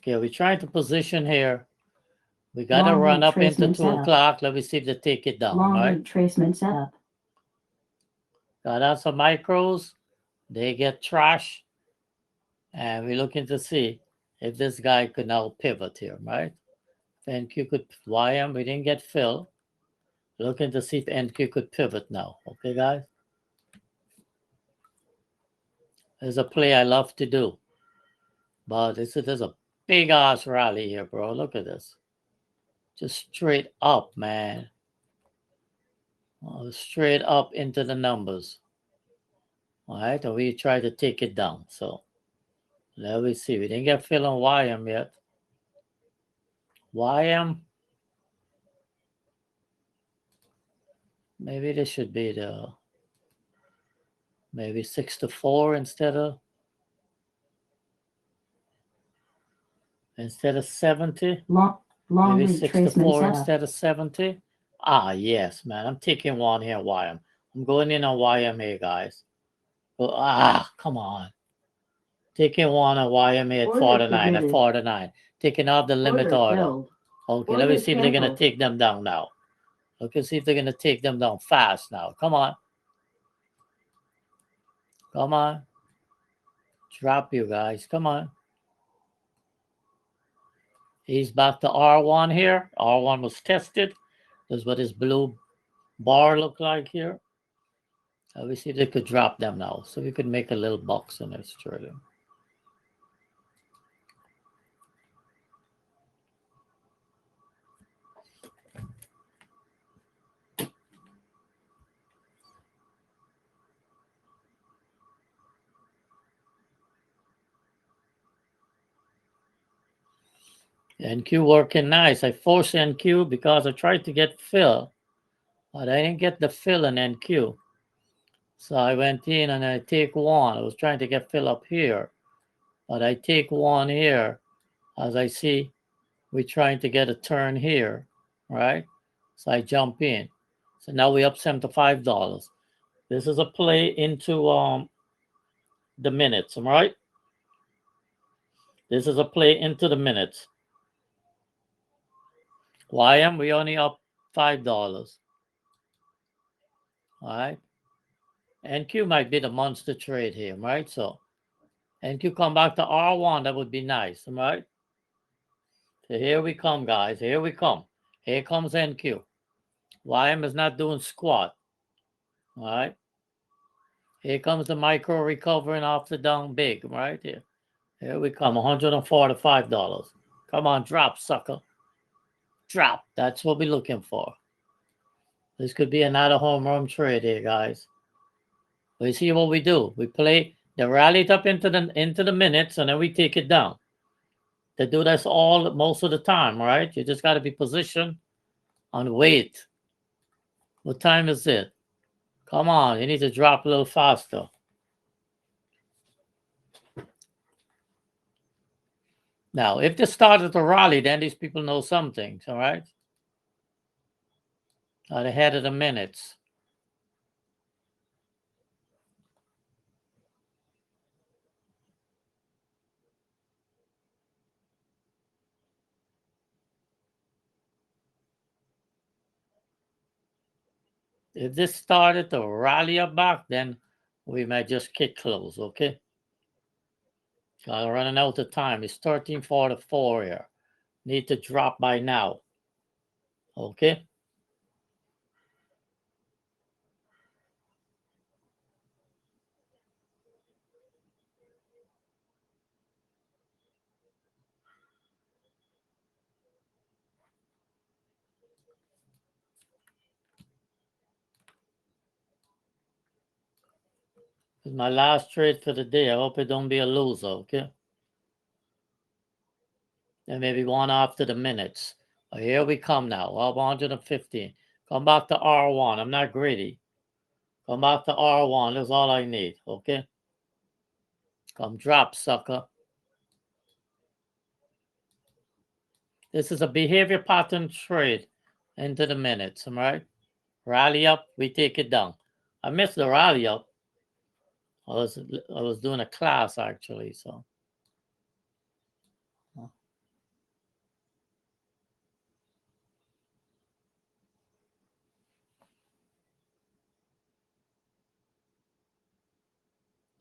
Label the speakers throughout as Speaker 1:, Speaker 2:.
Speaker 1: Okay, we're trying to position here. We got to run up into 2 o'clock. Let me see if they take it down.
Speaker 2: Long
Speaker 1: right?
Speaker 2: retracement setup.
Speaker 1: Got out some micros. They get trash. And we're looking to see if this guy could now pivot here, right? If NQ could YM, we didn't get fill. Looking to see if NQ could pivot now. Okay, guys? There's a play I love to do. But there's a big ass rally here, bro. Look at this. Just straight up, man. Straight up into the numbers. All right, and we try to take it down. So let me see. We didn't get fill on YM yet. YM. Maybe this should be the maybe 6 to 4 instead of 70. Maybe 6 to 4 instead of 70. Ah, yes, man. I'm taking one here, YM. I'm going in on YM here, guys. Come on. Taking one on YM at 49, at 49. Taking off the limit order. Okay, let me see if they're going to take them down now. Let's see if they're going to take them down fast now. Come on. Come on. Drop you guys. Come on. He's back to R1 here. R1 was tested. That's what his blue bar look like here. We see if they could drop them now. So we could make a little box on this trading. NQ working nice. I forced NQ because I tried to get fill, but I didn't get the fill in NQ. So I went in and I take one. I was trying to get fill up here, but I take one here. As I see, we're trying to get a turn here, right? So I jump in. So now we're up $75. This is a play into the minutes, right? This is a play into the minutes. YM, we only up $5. All right. NQ might be the monster trade here, right? So NQ come back to R1, that would be nice, right? So here we come, guys. Here we come. Here comes NQ. YM is not doing squat. All right. Here comes the micro recovering off the down big, right here. Here we come, $145. Come on, drop, sucker. Drop. That's what we're looking for. This could be another home run trade here, guys. We see what we do. We play the rallied up into the minutes, and then we take it down. They do this most of the time, right? You just got to be positioned and wait. What time is it? Come on, you need to drop a little faster. Now, if they started to rally, then these people know something, all right? At the head of the minutes. If this started to rally up back, then we might just kick close, okay? Running out of time. It's 13:44 here. Need to drop by now. Okay? This is my last trade for the day. I hope it don't be a loser, okay? And maybe one after the minutes. Here we come now. 115. Come back to R1. I'm not greedy. Come back to R1. That's all I need, okay? Come drop, sucker. This is a behavior pattern trade into the minutes, all right? Rally up, we take it down. I missed the rally up. I was doing a class actually, so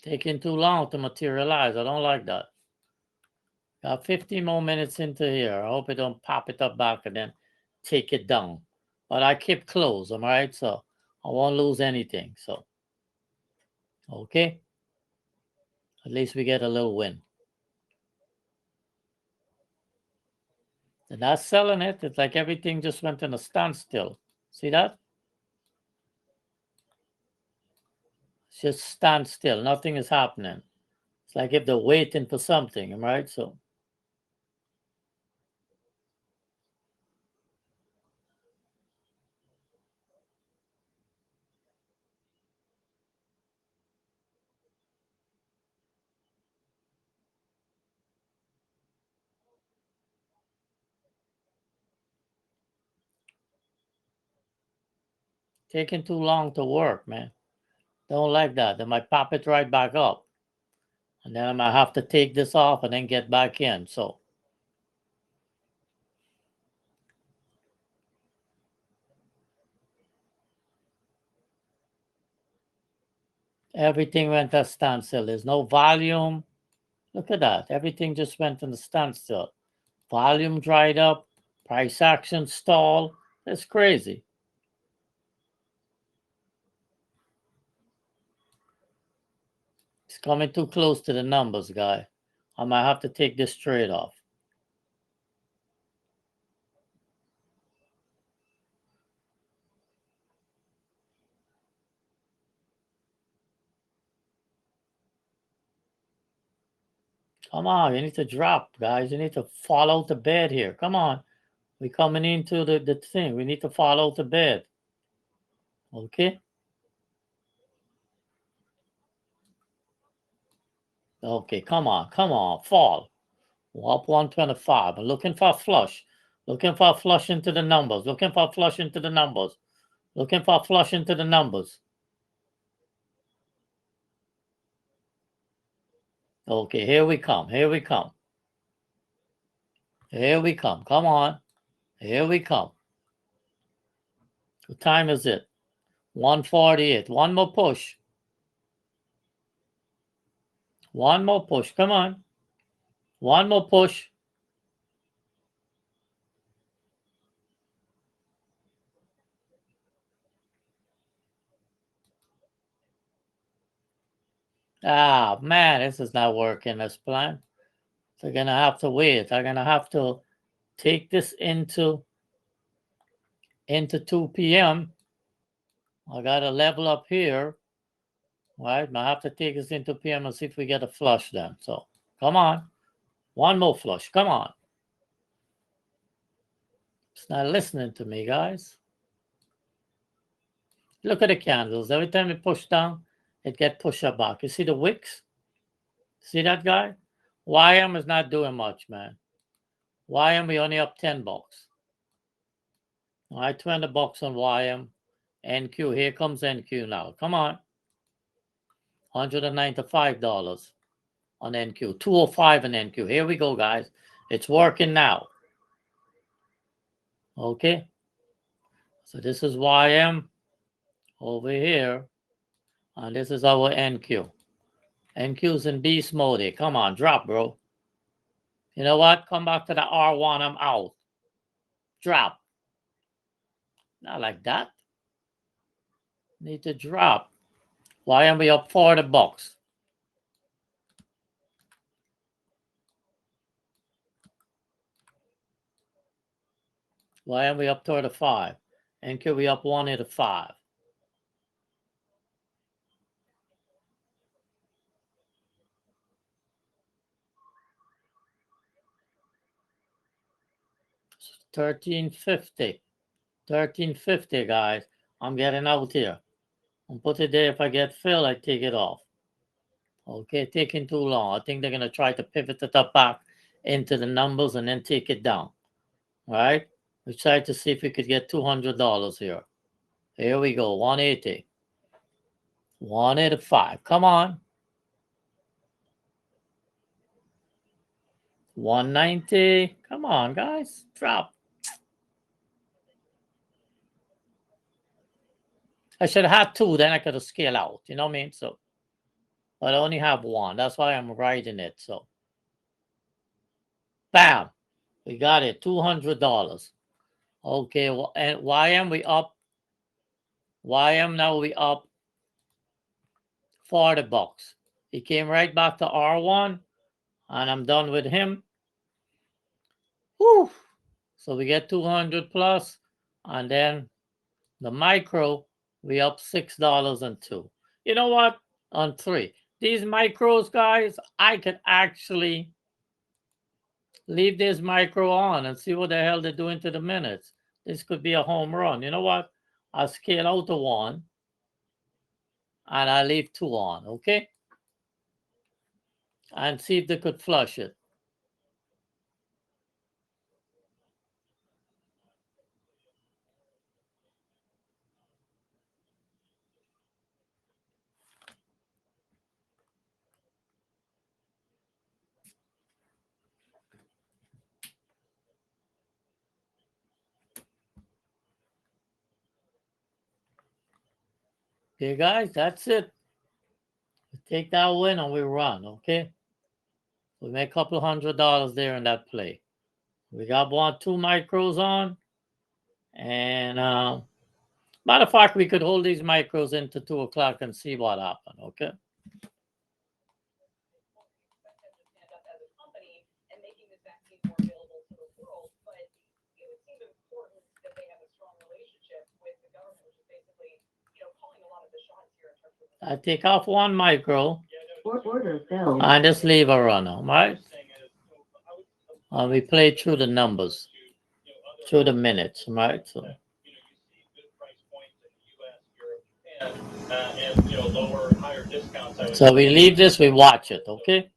Speaker 1: Taking too long to materialize. I don't like that. Got 15 more minutes into here. I hope it don't pop it up back and then take it down. But I keep close, all right? So I won't lose anything. So, okay. At least we get a little win. They're not selling it. It's like everything just went in a standstill. See that? It's just standstill. Nothing is happening. It's like if they're waiting for something, right? So taking too long to work, man. Don't like that. They might pop it right back up. And then I might have to take this off and then get back in. So everything went at standstill. There's no volume. Look at that. Everything just went in the standstill. Volume dried up. Price action stalled. That's crazy. It's coming too close to the numbers, guy. I might have to take this trade off. Come on, you need to drop, guys. You need to fall out the bed here. Come on. We're coming into the thing. We need to fall out the bed. Okay? Okay, come on. Come on. Fall. Up 125. I'm looking for a flush. Looking for a flush into the numbers. Looking for a flush into the numbers. Looking for a flush into the numbers. Okay, here we come. Here we come. Here we come. Come on. Here we come. What time is it? 1:48. One more push. One more push. Come on. One more push. Ah, man, this is not working as planned. So I'm going to have to wait. I'm going to have to take this into 2 p.m. I got to level up here. Right? I have to take this into PM and see if we get a flush then. So come on. One more flush. Come on. It's not listening to me, guys. Look at the candles. Every time it push down, it get pushed up back. You see the wicks? See that guy? YM is not doing much, man. YM, we only up $10. All right, $20 on YM. NQ, here comes NQ now. Come on. $195 on NQ. 205 on NQ. Here we go, guys. It's working now. Okay. So this is YM over here. And this is our NQ. NQ's in beast mode. Come on, drop, bro. You know what? Come back to the R1. I'm out. Drop. Not like that. Need to drop. Why am we up $40? Why am we up 35? NQ, we up 185. $13.50. $13.50, guys. I'm getting out here. I'll put it there. If I get filled, I take it off. Okay, taking too long. I think they're going to try to pivot it up back into the numbers and then take it down. All right? We tried to see if we could get $200 here. Here we go, 180. 185. Come on. 190. Come on, guys. Drop. I should have had two, then I could have scaled out. You know what I mean? So but I only have one. That's why I'm writing it. So, bam, we got it, $200. Okay, well, and why am we up? Why am now we up $40? He came right back to R1, and I'm done with him. Whew. So we get 200 plus, and then the micro, we up $6.02. You know what? On 3. These micros, guys, I could actually leave this micro on and see what the hell they're doing to the minutes. This could be a home run. You know what? I'll scale out to 1 and I leave 2 on, okay? And see if they could flush it. Okay, guys, that's it. We take that win and we run, okay? We make a couple $100 there in that play. We got 2 micros on, and matter of fact, we could hold these micros into 2 o'clock and see what happened, okay? I take off 1 micro and just leave a runner, right? And we play through the numbers, through the minutes, right? So. So we leave this, we watch it, okay?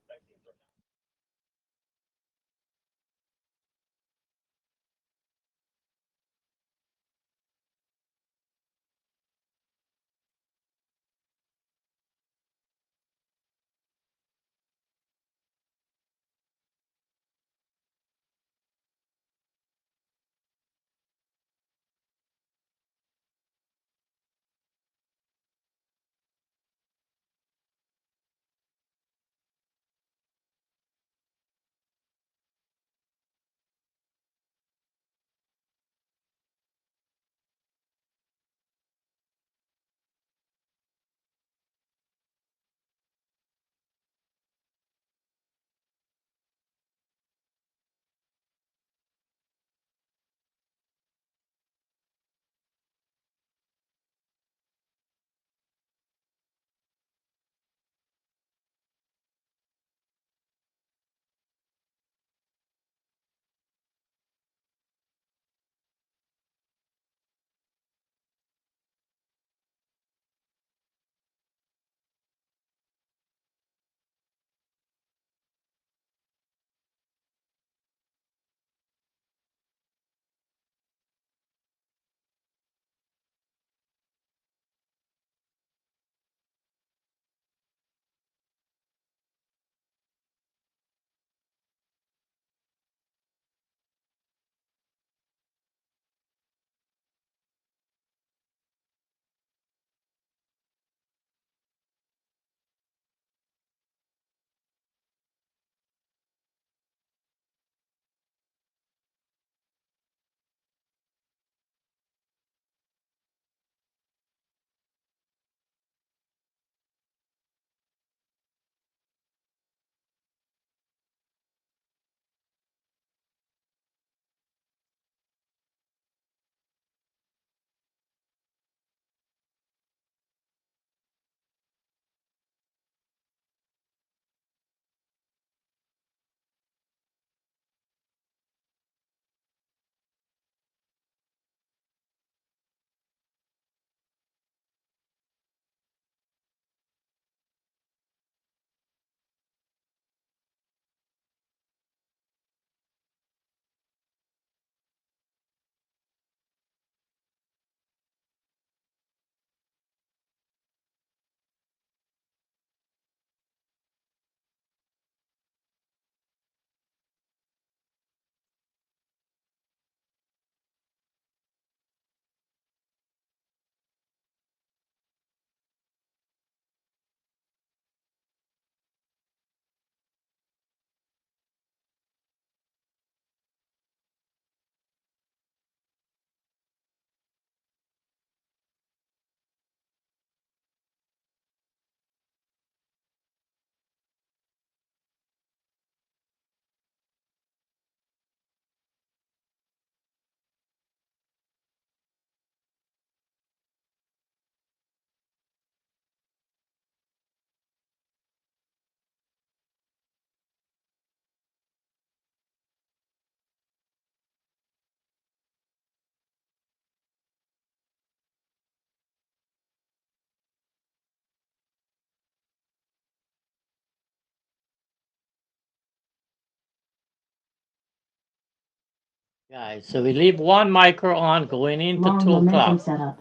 Speaker 1: Guys, so we leave 1 micro on going into
Speaker 2: Long
Speaker 1: 2
Speaker 2: momentum
Speaker 1: o'clock.
Speaker 2: setup.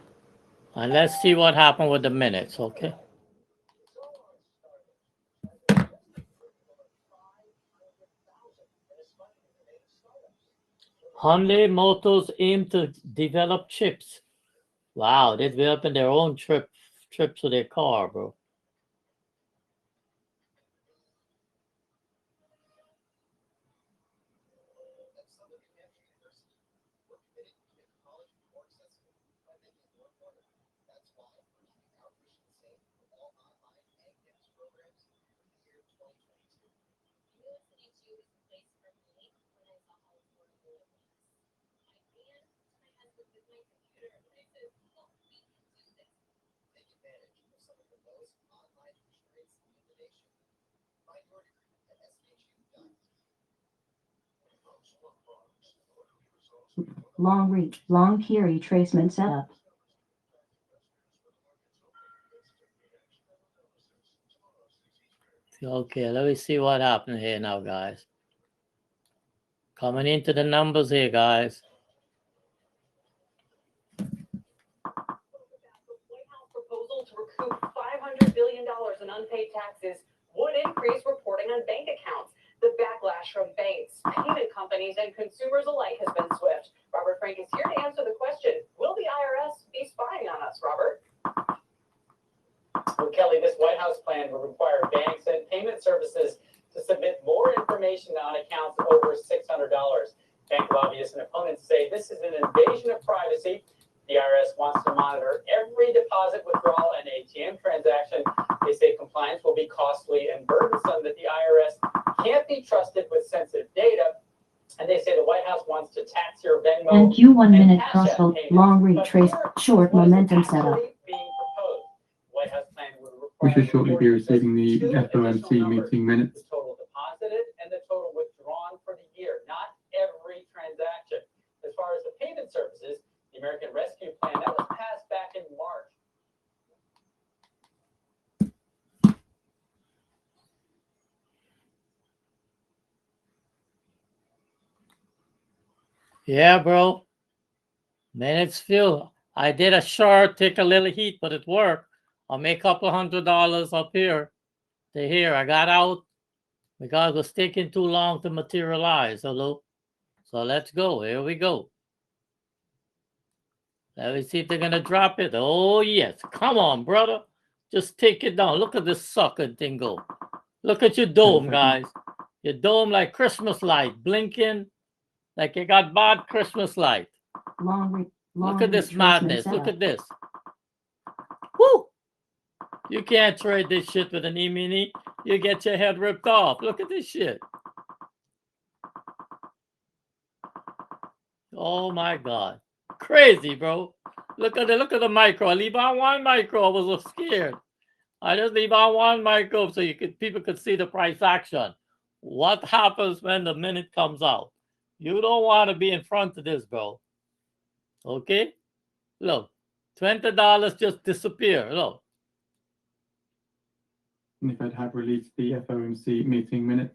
Speaker 1: And let's see what happened with the minutes, okay? Hyundai Motors aim to develop chips. Wow, they're developing their own chips to their car, bro.
Speaker 2: Long reach, long key retracement setup.
Speaker 1: Okay, let me see what happened here now, guys. Coming into the numbers here, guys.
Speaker 3: Proposal to recoup $500 billion in unpaid taxes would increase reporting on bank accounts. The backlash from banks, payment companies, and consumers alike has been swift. Robert Frank is here to answer the question, will the IRS be spying on us, Robert?
Speaker 4: Well, Kelly, this White House plan would require banks and payment services to submit more information on accounts over $600. Bank lobbyists and opponents say this is an invasion of privacy. The IRS wants to monitor every deposit, withdrawal, and ATM transaction. They say compliance will be costly and burdensome, that the IRS can't be trusted with sensitive data. And they say the White House wants to tax your Venmo
Speaker 2: And Q 1 minute
Speaker 4: Cash App
Speaker 2: crossflow,
Speaker 4: payments.
Speaker 2: long
Speaker 4: But
Speaker 2: retrace,
Speaker 4: here,
Speaker 2: short
Speaker 4: what is
Speaker 2: momentum
Speaker 4: actually
Speaker 2: setup.
Speaker 4: being proposed? White House plan would
Speaker 5: We
Speaker 4: require
Speaker 5: should shortly be receiving the
Speaker 4: two
Speaker 5: FOMC
Speaker 4: additional numbers,
Speaker 5: meeting minutes.
Speaker 4: the total deposited and the total withdrawn for the year, not every transaction. As far as the payment services, the American Rescue Plan, that was passed back in March.
Speaker 1: Yeah, bro. Minutes few. I did a short, take a little heat, but it worked. I'll make a couple $100 up here to here. I got out because it was taking too long to materialize. Hello. So let's go. Here we go. Let me see if they're gonna drop it. Oh yes. Come on, brother. Just take it down. Look at this sucker thing go. Look at your dome, guys. Your dome like Christmas light, blinking like you got bad Christmas light. Look at this madness. Look at this. Woo! You can't trade this shit with an E-mini. You get your head ripped off. Look at this shit. Oh my God. Crazy, bro. Look at the micro. I leave on 1 micro. I was so scared. I just leave on 1 micro so people could see the price action. What happens when the minute comes out? You don't want to be in front of this, bro. Okay? Look, $20 just disappear. Look.
Speaker 5: And the Fed have released the FOMC meeting minutes.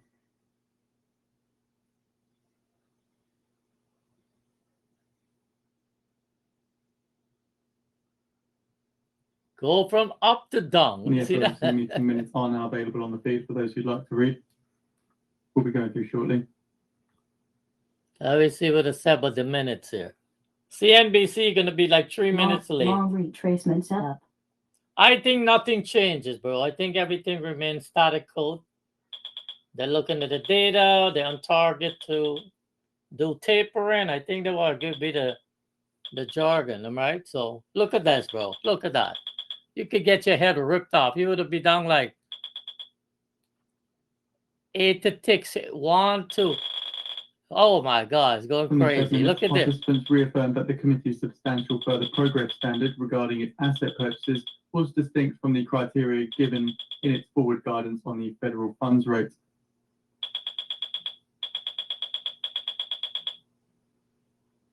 Speaker 1: Go from up to down.
Speaker 5: And the
Speaker 1: See
Speaker 5: FOMC
Speaker 1: that?
Speaker 5: meeting minutes are now available on the feed for those who'd like to read. We'll be going through shortly.
Speaker 1: Let me see what it said about the minutes here. CNBC going to be like 3 minutes late.
Speaker 2: Long retracement setup.
Speaker 1: I think nothing changes, bro. I think everything remains static code. They're looking at the data. They're on target to do tapering. I think they want to give me the jargon, right? So look at this, bro. Look at that. You could get your head ripped off. You would be down like 8 to 6, 1, 2. Oh my God, it's going crazy. Look at this.
Speaker 5: Participants reaffirmed that the committee's substantial further progress standard regarding its asset purchases was distinct from the criteria given in its forward guidance on the federal funds rate.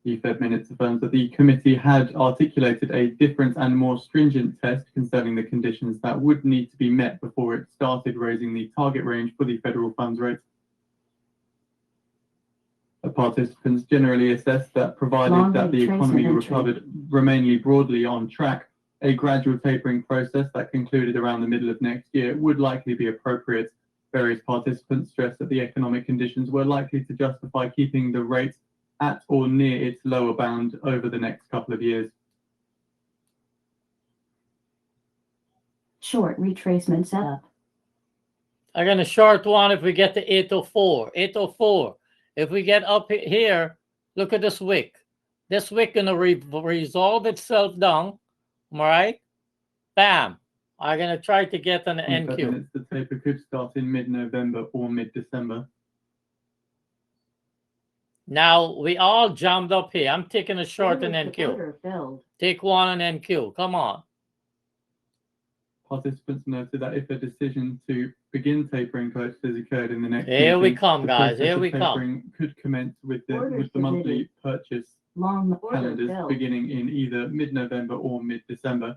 Speaker 5: The Fed minutes affirms that the committee had articulated a different and more stringent test concerning the conditions that would need to be met before it started raising the target range for the federal funds rate. participants generally assess that provided that the economy recovered remainly broadly on track, a gradual tapering process that concluded around the middle of next year would likely be appropriate. Various participants stressed that the economic conditions were likely to justify keeping the rate at or near its lower bound over the next couple of years.
Speaker 2: Short retracement setup.
Speaker 1: I'm going to short one if we get to 804. 804. If we get up here, look at this wick. This wick going to resolve itself down. All right? Bam. I'm going to try to get an NQ.
Speaker 5: The taper could start in mid-November or mid-December.
Speaker 1: Now, we all jammed up here. I'm taking a short and NQ. Take one and NQ. Come on.
Speaker 5: Participants noted that if a decision to begin tapering purchases occurred in the next
Speaker 1: Here we
Speaker 5: meeting,
Speaker 1: come,
Speaker 5: the
Speaker 1: guys.
Speaker 5: process
Speaker 1: Here
Speaker 5: of
Speaker 1: we come.
Speaker 5: tapering could commence with the monthly purchase calendars beginning in either mid-November or mid-December.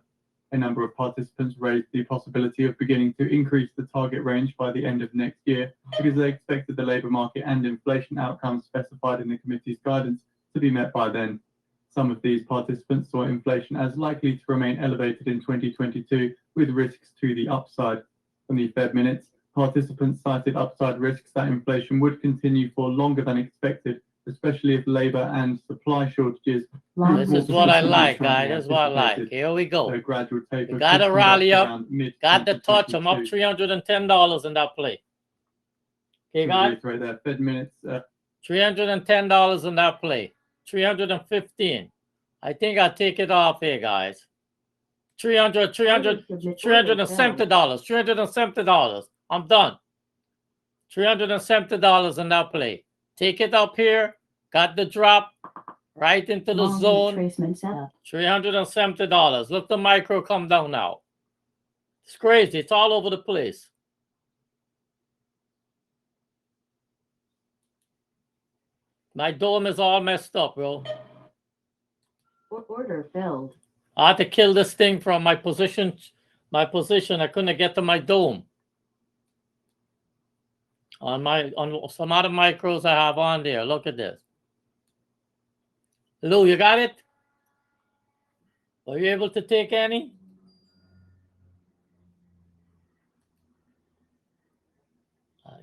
Speaker 5: A number of participants raised the possibility of beginning to increase the target range by the end of next year because they expected the labour market and inflation outcomes specified in the committee's guidance to be met by then. Some of these participants saw inflation as likely to remain elevated in 2022 with risks to the upside. From the Fed minutes, participants cited upside risks that inflation would continue for longer than expected, especially if labour and supply shortages.
Speaker 1: This is what I like, guys. This is what I like. Here we go.
Speaker 5: A gradual taper
Speaker 1: We got to rally up. Got the touch. I'm up
Speaker 5: $310
Speaker 1: $310 in that play. Okay, guys?
Speaker 5: That Fed minutes.
Speaker 1: $310 in that play. 315. I think I'll take it off here, guys. $370. $370. I'm done. $370 in that play. Take it up here. Got the drop right into the zone. $370. Look, the micro come down now. It's crazy. It's all over the place. My dome is all messed up, bro.
Speaker 2: Order filled.
Speaker 1: I had to kill this thing from my position. I couldn't get to my dome. On some other micros I have on there. Look at this. Lou, you got it? Were you able to take any?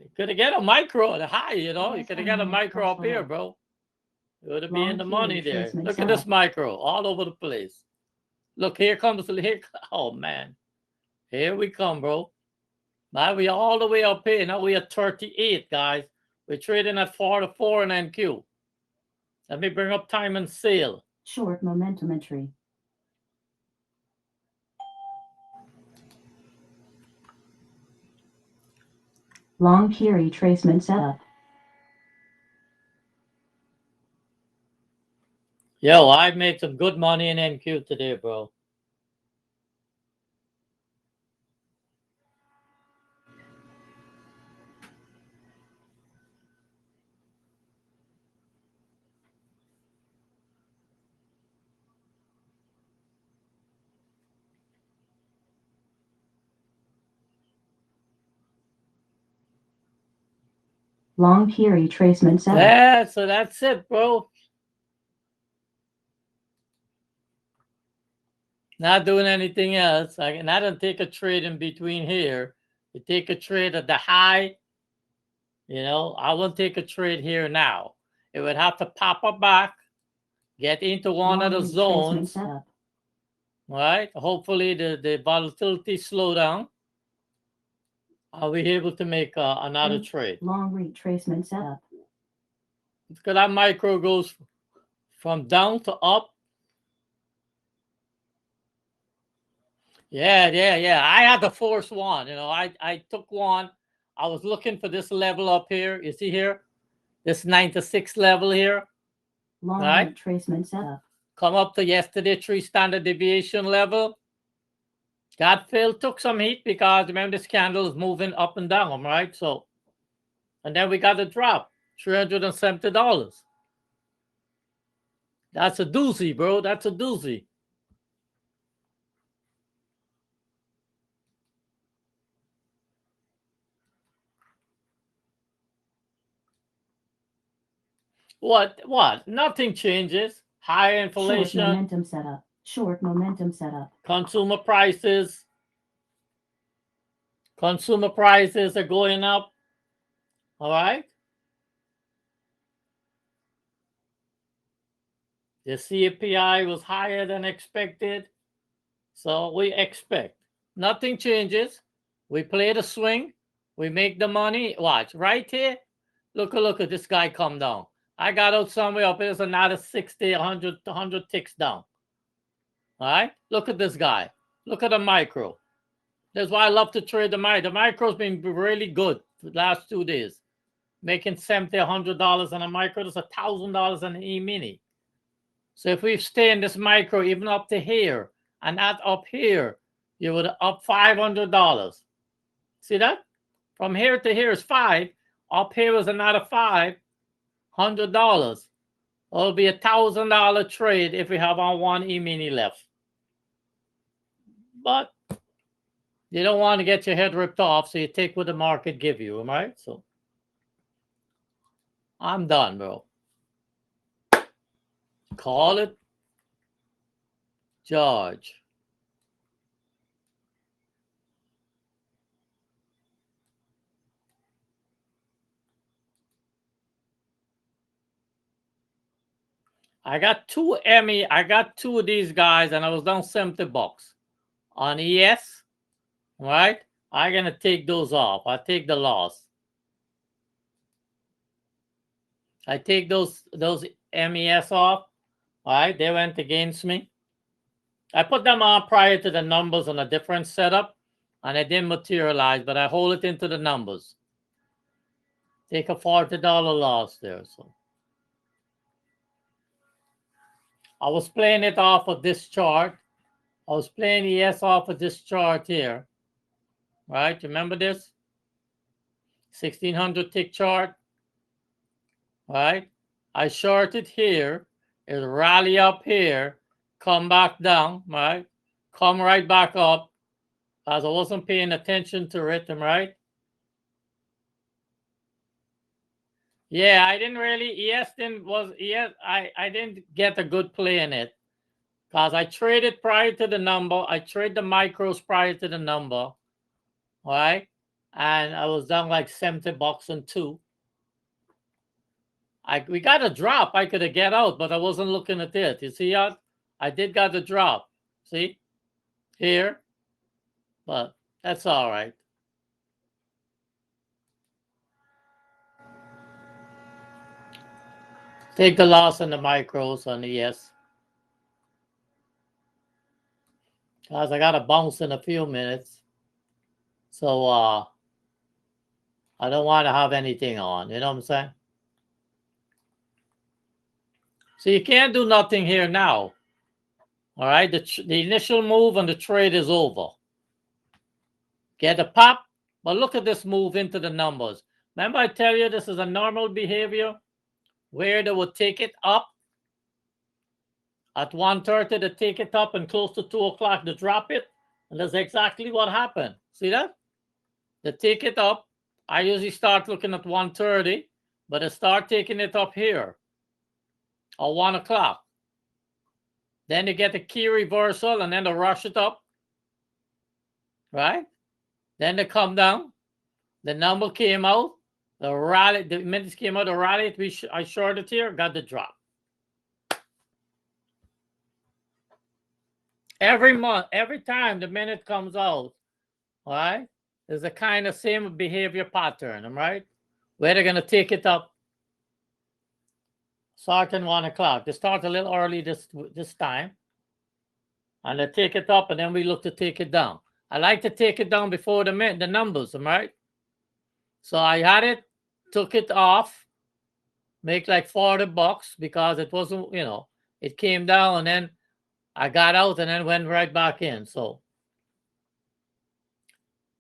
Speaker 1: You could have got a micro at high, you know. You could have got a micro up here, bro. It would have been in the money there. Look at this micro all over the place. Look, here comes here. Oh man, here we come, bro. Now we all the way up here. Now we are 38, guys. We're trading at 4 and NQ. Let me bring up time and sale.
Speaker 2: Short momentum entry. Long key retracement setup.
Speaker 1: Yo, I made some good money in NQ today, bro.
Speaker 2: Long key retracement setup.
Speaker 1: Yeah, so that's it, bro. Not doing anything else. I don't take a trade in between here. You take a trade at the high. You know, I won't take a trade here now. It would have to pop up back, get into one of the zones. Right? Hopefully the volatility slow down. Are we able to make another trade?
Speaker 2: Long retracement setup.
Speaker 1: Because that micro goes from down to up. Yeah. I had to force one. You know, I took one. I was looking for this level up here. You see here? This 96 level here.
Speaker 2: Long
Speaker 1: right?
Speaker 2: retracement setup.
Speaker 1: Come up to yesterday 3 standard deviation level. Got filled, took some heat because remember this candle is moving up and down, right? So, and then we got a drop, $370. That's a doozy, bro. That's a doozy. What? Nothing changes. High inflation.
Speaker 2: Short momentum setup. Short momentum setup.
Speaker 1: Consumer prices. Consumer prices are going up. All right. The CPI was higher than expected. So we expect nothing changes. We play the swing. We make the money. Watch right here. Look at this guy come down. I got out somewhere up. There's another 60, 100 ticks down. All right. Look at this guy. Look at the micro. That's why I love to trade the micro. The micro's been really good the last 2 days. Making $70, $100 on a micro. There's $1,000 on an E-mini. So if we stay in this micro, even up to here, and not up here, you would up $500. See that? From here to here is 5. Up here is another $500. It'll be $1,000 trade if we have on one E-mini left. But you don't want to get your head ripped off, so you take what the market give you, am I right? So I'm done, bro. Call it George. I got two of these guys, and I was down $70 on ES. Right? I'm gonna take those off. I take the loss. I take those MES off. All right, they went against me. I put them on prior to the numbers on a different setup, and it didn't materialize, but I hold it into the numbers. Take a $40 loss there. So I was playing it off of this chart. I was playing ES off of this chart here. Right? Remember this? 1600 tick chart. Right? I shorted here. It rally up here. Come back down. Right? Come right back up. As I wasn't paying attention to it. Right? Yeah, I didn't really. I didn't get a good play in it. Because I traded prior to the number. I trade the micros prior to the number. All right, and I was down like $70 and 2. We got a drop. I could have get out, but I wasn't looking at it. You see that? I did got the drop. See here, but that's all right. Take the loss on the micros on the ES. Guys, I got to bounce in a few minutes. So I don't want to have anything on. You know what I'm saying? So you can't do nothing here now. All right. The initial move on the trade is over. Get a pop. But look at this move into the numbers. Remember I tell you this is a normal behavior where they would take it up. At 1:30, they take it up, and close to 2 o'clock, they drop it. And that's exactly what happened. See that? They take it up. I usually start looking at 1:30, but they start taking it up here or 1 o'clock. Then they get a key reversal, and then they rush it up. Right? Then they come down. The number came out. The rally, the minutes came out, the rally, I shorted here, got the drop. Every month, every time the minute comes out, all right, there's a kind of same behavior pattern, right? Where they're going to take it up. Starting 1 o'clock. They start a little early this time. And they take it up, and then we look to take it down. I like to take it down before the numbers, right? So I had it, took it off, make like $40 because it wasn't, it came down, and then I got out and then went right back in. So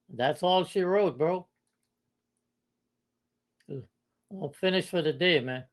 Speaker 1: that's all she wrote, bro. I'm finished for the day, man.